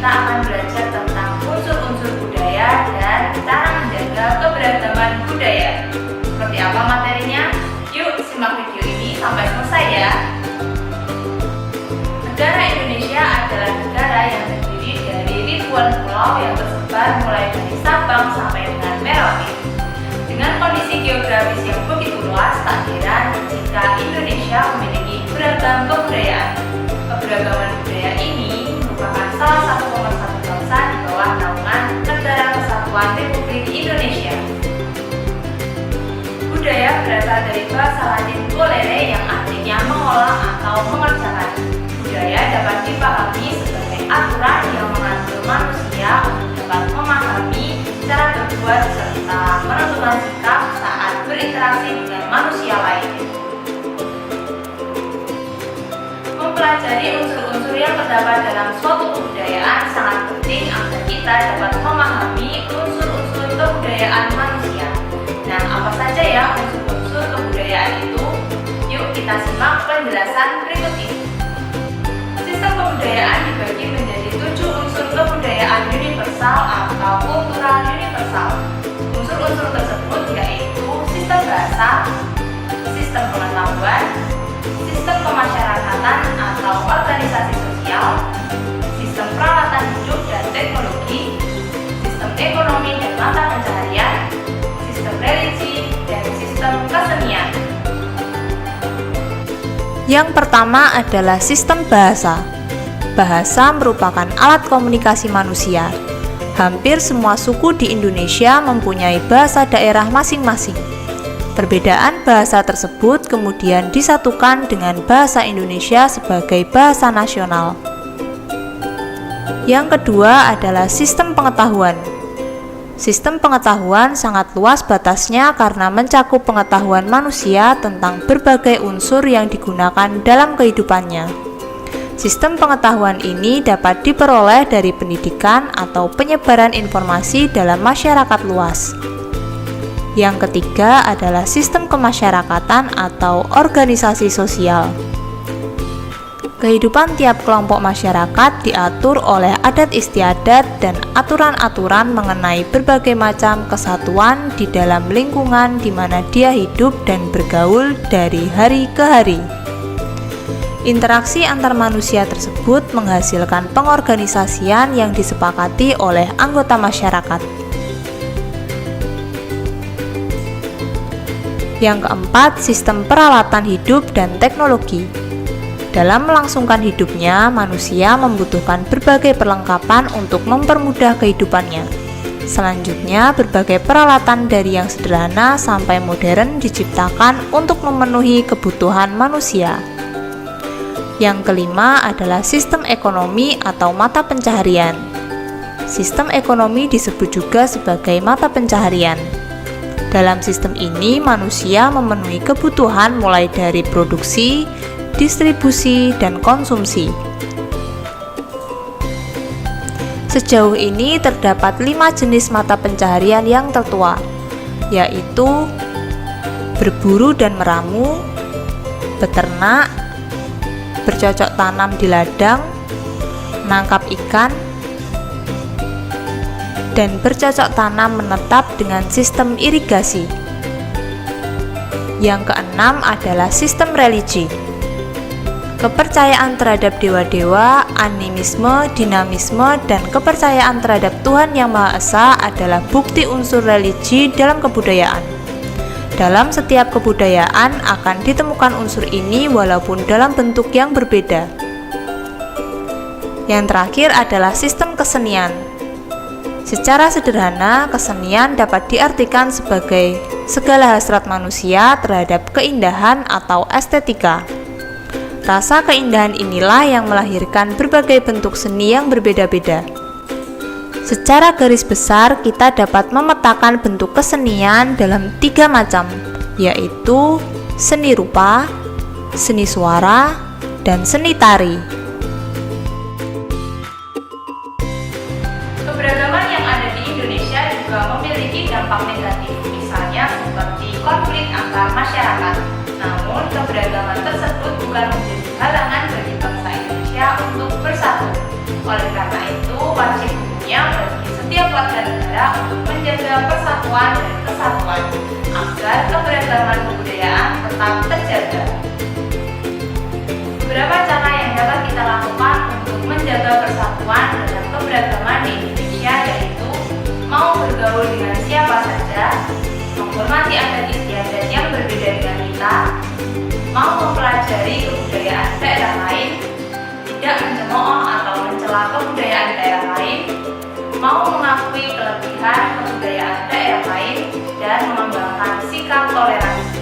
kita akan belajar tentang unsur-unsur budaya dan cara menjaga keberagaman budaya. Seperti apa materinya? Yuk simak video ini sampai selesai ya. Negara Indonesia adalah negara yang terdiri dari ribuan pulau yang tersebar mulai dari Sabang sampai dengan Merauke. Dengan kondisi geografis yang begitu luas, tak heran jika Indonesia memiliki beragam kebudayaan. Keberagaman budaya ini merupakan salah satu pemersatu bangsa di bawah naungan Negara Kesatuan Republik Indonesia. Budaya berasal dari bahasa Latin volere yang artinya mengolah atau mengerjakan. Budaya dapat dipahami sebagai aturan yang mengatur manusia untuk dapat memahami cara berbuat serta menentukan sikap saat berinteraksi dengan manusia lainnya. Mempelajari unsur-unsur yang terdapat dalam suatu kebudayaan sangat penting agar kita dapat memahami unsur-unsur kebudayaan manusia. Nah, apa saja ya unsur-unsur kebudayaan itu? Yuk kita simak penjelasan berikut ini. Sistem kebudayaan dibagi menjadi 7 unsur kebudayaan universal atau kultural universal. Unsur-unsur tersebut yaitu sistem bahasa, sistem pengetahuan, sistem kemasyarakatan atau organisasi sosial, sistem peralatan hidup dan teknologi, sistem ekonomi dan mata pencaharian, sistem religi, dan sistem kesenian. Yang pertama adalah sistem bahasa. Bahasa merupakan alat komunikasi manusia. Hampir semua suku di Indonesia mempunyai bahasa daerah masing-masing. Perbedaan bahasa tersebut kemudian disatukan dengan bahasa Indonesia sebagai bahasa nasional. Yang kedua adalah sistem pengetahuan. Sistem pengetahuan sangat luas batasnya karena mencakup pengetahuan manusia tentang berbagai unsur yang digunakan dalam kehidupannya. Sistem pengetahuan ini dapat diperoleh dari pendidikan atau penyebaran informasi dalam masyarakat luas. Yang ketiga adalah sistem kemasyarakatan atau organisasi sosial. Kehidupan tiap kelompok masyarakat diatur oleh adat istiadat dan aturan-aturan mengenai berbagai macam kesatuan di dalam lingkungan di mana dia hidup dan bergaul dari hari ke hari. Interaksi antar manusia tersebut menghasilkan pengorganisasian yang disepakati oleh anggota masyarakat. Yang keempat, sistem peralatan hidup dan teknologi. Dalam melangsungkan hidupnya, manusia membutuhkan berbagai perlengkapan untuk mempermudah kehidupannya. Selanjutnya, berbagai peralatan dari yang sederhana sampai modern diciptakan untuk memenuhi kebutuhan manusia. Yang kelima adalah sistem ekonomi atau mata pencaharian. Sistem ekonomi disebut juga sebagai mata pencaharian. Dalam sistem ini, manusia memenuhi kebutuhan mulai dari produksi, distribusi, dan konsumsi. Sejauh ini terdapat 5 jenis mata pencaharian yang tertua, yaitu berburu dan meramu, beternak, bercocok tanam di ladang, menangkap ikan, dan bercocok tanam menetap dengan sistem irigasi. Yang keenam adalah sistem religi. Kepercayaan terhadap dewa-dewa, animisme, dinamisme, dan kepercayaan terhadap Tuhan Yang Maha Esa adalah bukti unsur religi dalam kebudayaan. Dalam setiap kebudayaan akan ditemukan unsur ini walaupun dalam bentuk yang berbeda. Yang terakhir adalah sistem kesenian. Secara sederhana, kesenian dapat diartikan sebagai segala hasrat manusia terhadap keindahan atau estetika. Rasa keindahan inilah yang melahirkan berbagai bentuk seni yang berbeda-beda. Secara garis besar, kita dapat memetakan bentuk kesenian dalam 3 macam, yaitu seni rupa, seni suara, dan seni tari. Keberagaman yang ada di Indonesia juga memiliki dampak negatif, misalnya seperti konflik antar masyarakat. Namun, keberagaman tersebut bukan menjadi halangan bagi bangsa Indonesia untuk bersatu. Oleh karena itu, wajib hukumnya bagi setiap warga negara untuk menjaga persatuan dan kesatuan agar keberagaman kebudayaan tetap terjaga. Beberapa cara yang dapat kita lakukan untuk menjaga persatuan dan keberagaman di Indonesia yaitu mau bergaul dengan siapa saja, menghormati adat istiadat yang berbeda dengan kita, mau mempelajari kebudayaan daerah lain, tidak mencemooh atau mencela kebudayaan daerah lain, mau mengakui kelebihan kebudayaan daerah lain, dan mengembangkan sikap toleransi.